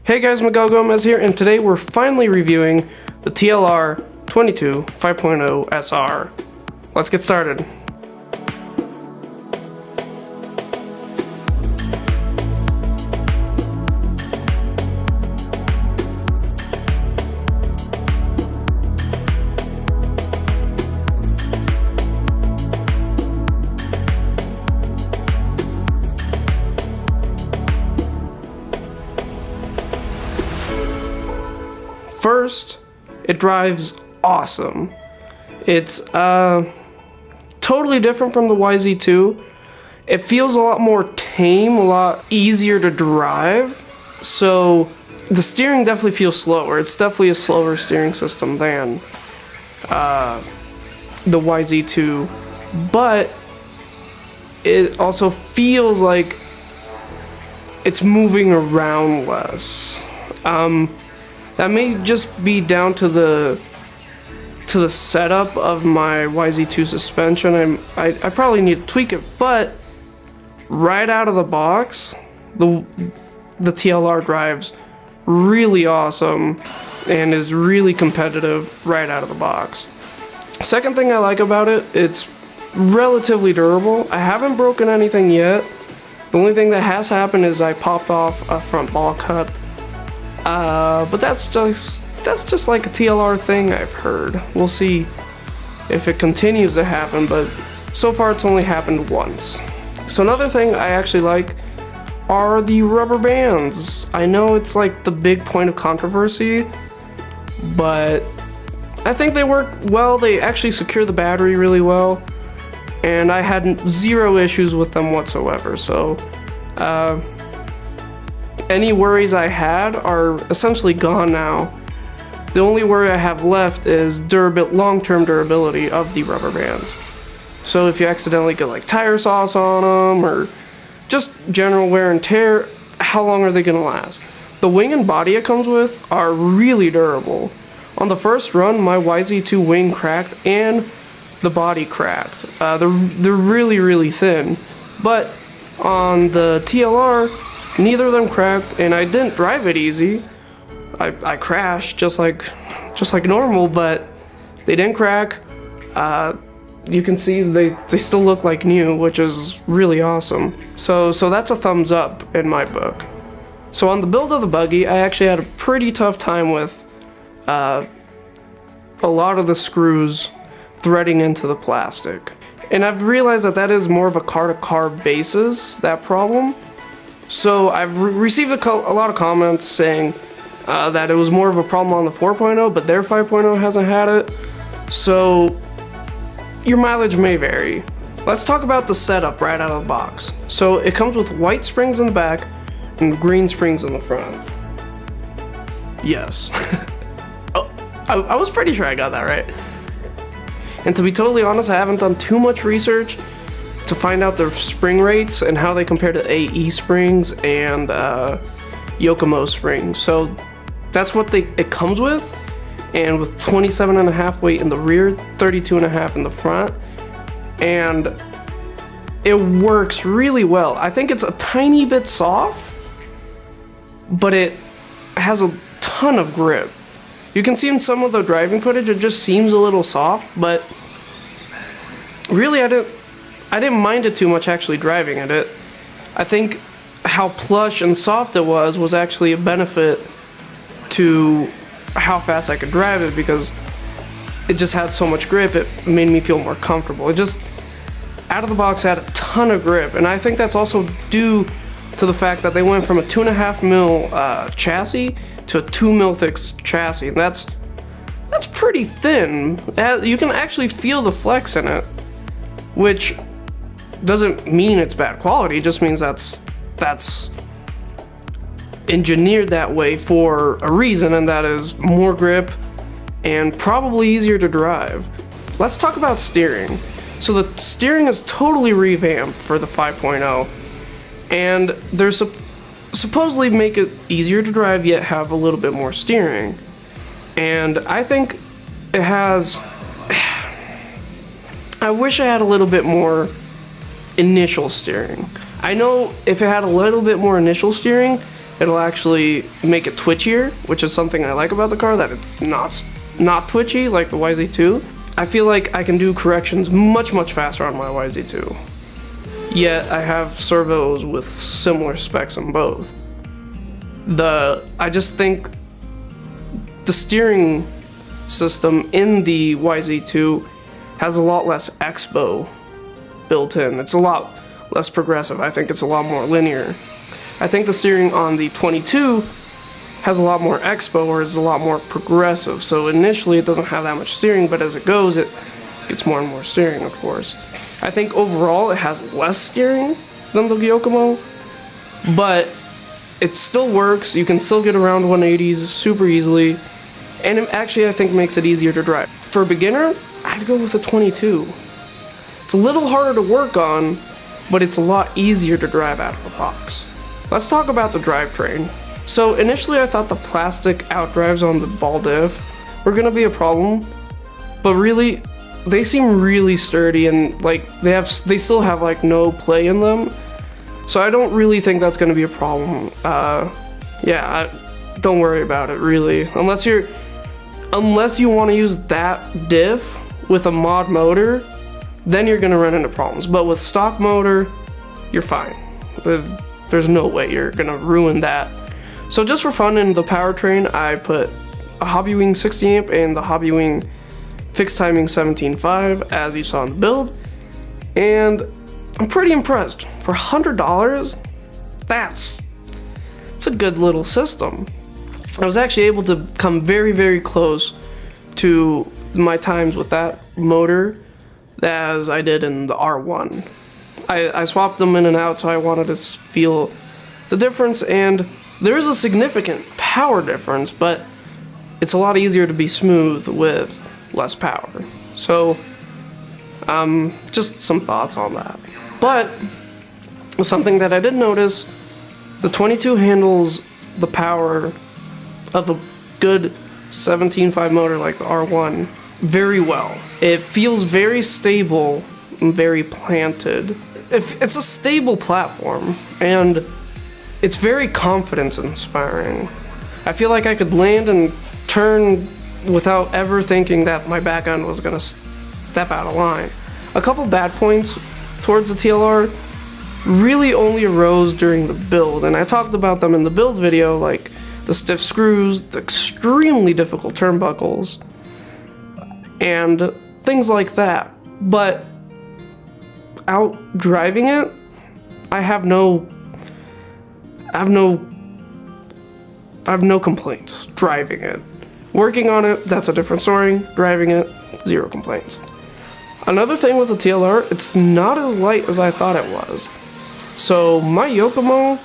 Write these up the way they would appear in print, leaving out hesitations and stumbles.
Hey guys, Miguel Reviews here, and today we're finally reviewing the TLR 22 5.0 SR. Let's get started. First, it drives awesome. It's totally different from the YZ2. It feels a lot more tame, a lot easier to drive. So the steering definitely feels slower. It's definitely a slower steering system than the YZ2, but it also feels like it's moving around less. That may just be down to the setup of my YZ2 suspension. I probably need to tweak it, but right out of the box, the TLR drives really awesome and is really competitive right out of the box. Second thing I like about it, it's relatively durable. I haven't broken anything yet. The only thing that has happened is I popped off a front ball cut. But that's just like a TLR thing, I've heard. We'll see if it continues to happen, but so far it's only happened once. So another thing I actually like are the rubber bands. I know it's like the big point of controversy, but I think they work well. They actually secure the battery really well, and I had zero issues with them whatsoever. So any worries I had are essentially gone now. The only worry I have left is long-term durability of the rubber bands. So if you accidentally get like tire sauce on them or just general wear and tear, how long are they gonna last? The wing and body it comes with are really durable. On the first run, my YZ2 wing cracked and the body cracked. They're really, really thin. But on the TLR, neither of them cracked, and I didn't drive it easy. I crashed just like normal, but they didn't crack. You can see they still look like new, which is really awesome. So that's a thumbs up in my book. So on the build of the buggy, I actually had a pretty tough time with a lot of the screws threading into the plastic. And I've realized that is more of a car-to-car basis, that problem. So I've received a lot of comments saying that it was more of a problem on the 4.0, but their 5.0 hasn't had it. So your mileage may vary. Let's talk about the setup right out of the box. So it comes with white springs in the back and green springs in the front. Yes. Oh, I was pretty sure I got that right. And to be totally honest, I haven't done too much research to find out their spring rates and how they compare to AE springs and Yokomo springs. So that's what it comes with, and with 27.5 weight in the rear, 32.5 in the front, and it works really well. I think it's a tiny bit soft, but it has a ton of grip. You can see in some of the driving footage, it just seems a little soft, but really I didn't mind it too much actually driving it. I think how plush and soft it was actually a benefit to how fast I could drive it, because it just had so much grip, it made me feel more comfortable. It just, out of the box, had a ton of grip, and I think that's also due to the fact that they went from a 2.5 mil chassis to a 2 mil thick chassis, and that's pretty thin. You can actually feel the flex in it, which doesn't mean it's bad quality, it just means that's engineered that way for a reason, and that is more grip and probably easier to drive. Let's talk about steering. So the steering is totally revamped for the 5.0, and they're supposedly make it easier to drive yet have a little bit more steering. And I think it has, I wish I had a little bit more initial steering. I know if it had a little bit more initial steering, it'll actually make it twitchier, which is something I like about the car, that it's not twitchy like the YZ2. I feel like I can do corrections much faster on my YZ2. Yet I have servos with similar specs on both. I just think the steering system in the YZ2 has a lot less expo built in. It's a lot less progressive. I think it's a lot more linear. I think the steering on the 22 has a lot more expo, or is a lot more progressive. So initially it doesn't have that much steering, but as it goes, it gets more and more steering, of course. I think overall it has less steering than the Yokomo, but it still works. You can still get around 180s super easily, and it actually, I think, makes it easier to drive. For a beginner, I'd go with the 22. It's a little harder to work on, but it's a lot easier to drive out of the box. Let's talk about the drivetrain. So initially I thought the plastic outdrives on the ball diff were gonna be a problem, but really, they seem really sturdy, and like they still have like no play in them. So I don't really think that's gonna be a problem. Don't worry about it really, unless you want to use that diff with a mod motor, then you're gonna run into problems. But with stock motor, you're fine. There's no way you're gonna ruin that. So just for fun, in the powertrain, I put a Hobbywing 60 amp and the Hobbywing fixed timing 17.5, as you saw in the build, and I'm pretty impressed. For $100, it's a good little system. I was actually able to come very close to my times with that motor as I did in the R1. I swapped them in and out, so I wanted to feel the difference, and there is a significant power difference, but it's a lot easier to be smooth with less power. So, just some thoughts on that. But something that I did notice, the 22 handles the power of a good 17.5 motor like the R1 very well. It feels very stable and very planted. It's a stable platform, and it's very confidence inspiring. I feel like I could land and turn without ever thinking that my back end was gonna step out of line. A couple bad points towards the TLR really only arose during the build, and I talked about them in the build video, like the stiff screws, the extremely difficult turnbuckles, and things like that. But out driving it, I have no complaints driving it. Working on it, that's a different story. Driving it, zero complaints. Another thing with the TLR, it's not as light as I thought it was. So my Yokomo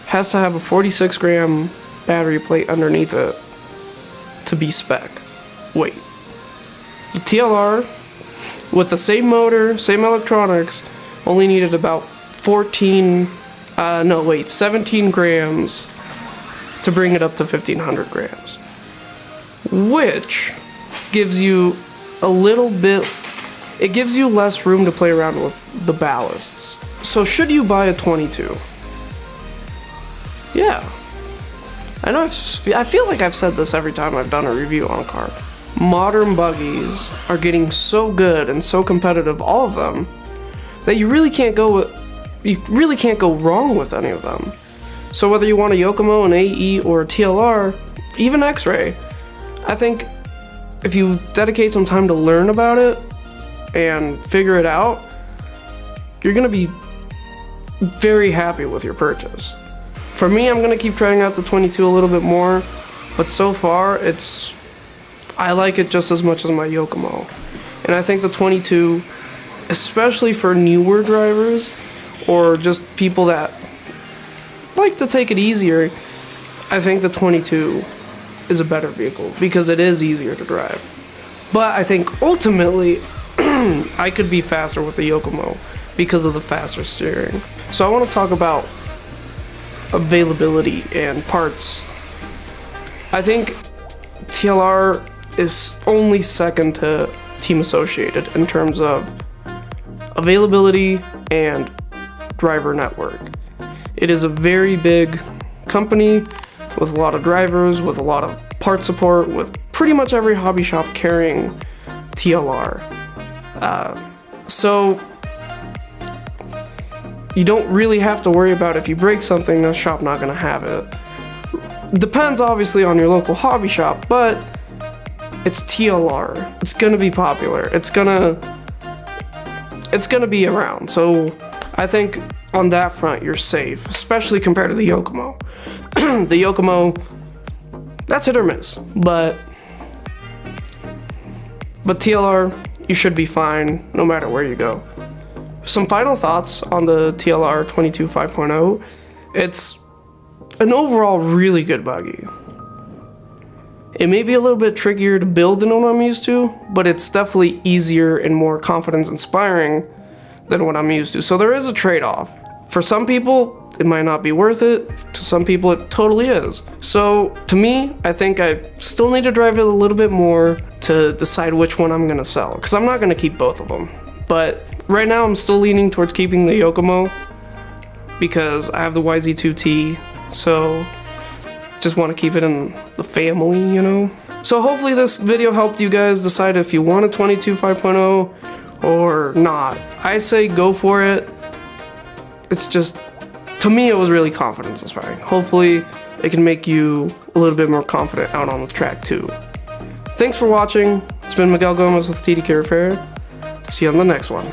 has to have a 46 gram battery plate underneath it to be spec weight. The TLR, with the same motor, same electronics, only needed about 17 grams to bring it up to 1500 grams. Which gives you a little bit, it gives you less room to play around with the ballasts. So should you buy a 22? Yeah. I know, I feel like I've said this every time I've done a review on a car. Modern buggies are getting so good and so competitive, all of them, that you really can't go wrong with any of them. So whether you want a Yokomo, an AE, or a TLR, even X-Ray, I think if you dedicate some time to learn about it and figure it out, you're gonna be very happy with your purchase. For me, I'm gonna keep trying out the 22 a little bit more, but so far, I like it just as much as my Yokomo. And I think the 22, especially for newer drivers, or just people that like to take it easier, I think the 22 is a better vehicle because it is easier to drive. But I think ultimately, I could be faster with the Yokomo because of the faster steering. So I want to talk about availability and parts. I think TLR is only second to Team Associated in terms of availability and driver network. It is a very big company, with a lot of drivers, with a lot of part support, with pretty much every hobby shop carrying TLR. So you don't really have to worry about if you break something, the shop not gonna have it. Depends obviously on your local hobby shop, but it's TLR. It's gonna be popular. It's gonna be around. So I think on that front you're safe, especially compared to the Yokomo. The Yokomo, that's hit or miss, but TLR, you should be fine no matter where you go. Some final thoughts on the TLR 22 5.0. It's an overall really good buggy. It may be a little bit trickier to build than what I'm used to, but it's definitely easier and more confidence inspiring than what I'm used to. So there is a trade-off. For some people, it might not be worth it. To some people, it totally is. So to me, I think I still need to drive it a little bit more to decide which one I'm gonna sell, because I'm not gonna keep both of them. But right now, I'm still leaning towards keeping the Yokomo because I have the YZ2T, so just want to keep it in the family, you know? So hopefully this video helped you guys decide if you want a 22 5.0 or not. I say go for it. It's just, to me, it was really confidence inspiring. Hopefully it can make you a little bit more confident out on the track too. Thanks for watching. It's been Miguel Gomez with TDK Repair. See you on the next one.